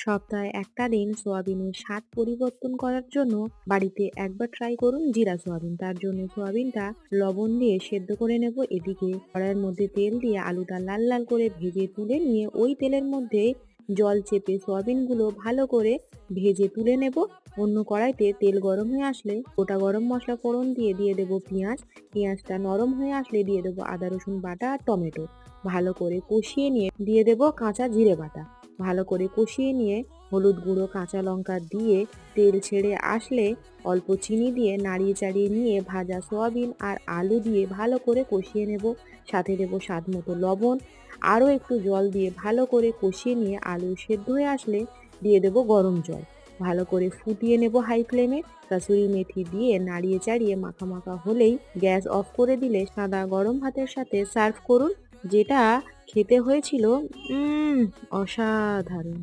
সপ্তাহে একটা দিন সোয়াবিনের স্বাদ পরিবর্তন করার জন্য বাড়িতে একবার ট্রাই করুন জিরা সোয়াবিন। তার জন্য সোয়াবিনটা লবণ দিয়ে সেদ্ধ করে নেব। এদিকে কড়াইয়ের মধ্যে তেল দিয়ে আলুটা লাল লাল করে ভেজে তুলে নিয়ে ওই তেলের মধ্যে জল চেপে সোয়াবিনগুলো ভালো করে ভেজে তুলে নেব। অন্য কড়াইতে তেল গরম হয়ে আসলে গোটা গরম মশলা ফোড়ন দিয়ে দিয়ে দেবো পেঁয়াজ। পেঁয়াজটা নরম হয়ে আসলে দিয়ে দেবো আদা রসুন বাটা আর টমেটো। ভালো করে কষিয়ে নিয়ে দিয়ে দেবো কাঁচা জিরে বাটা। ভালো করে কষিয়ে নিয়ে হলুদ গুঁড়ো কাঁচা লঙ্কা দিয়ে তেল ছেড়ে আসলে অল্প চিনি দিয়ে নাড়িয়ে চাড়িয়ে নিয়ে ভাজা সয়াবিন আর আলু দিয়ে ভালো করে কষিয়ে নেব। সাথে দেবো স্বাদ মতো লবণ। আরও একটু জল দিয়ে ভালো করে কষিয়ে নিয়ে আলু সেদ্ধ হয়ে আসলে দিয়ে দেবো গরম জল। ভালো করে ফুটিয়ে নেব হাই ফ্লেমে। কাসুরি মেথি দিয়ে নাড়িয়ে চাড়িয়ে মাখা মাখা হলেই গ্যাস অফ করে দিলে সাদা গরম ভাতের সাথে সার্ভ করুন। যেটা খেতে হয়েছিল অসাধারণ।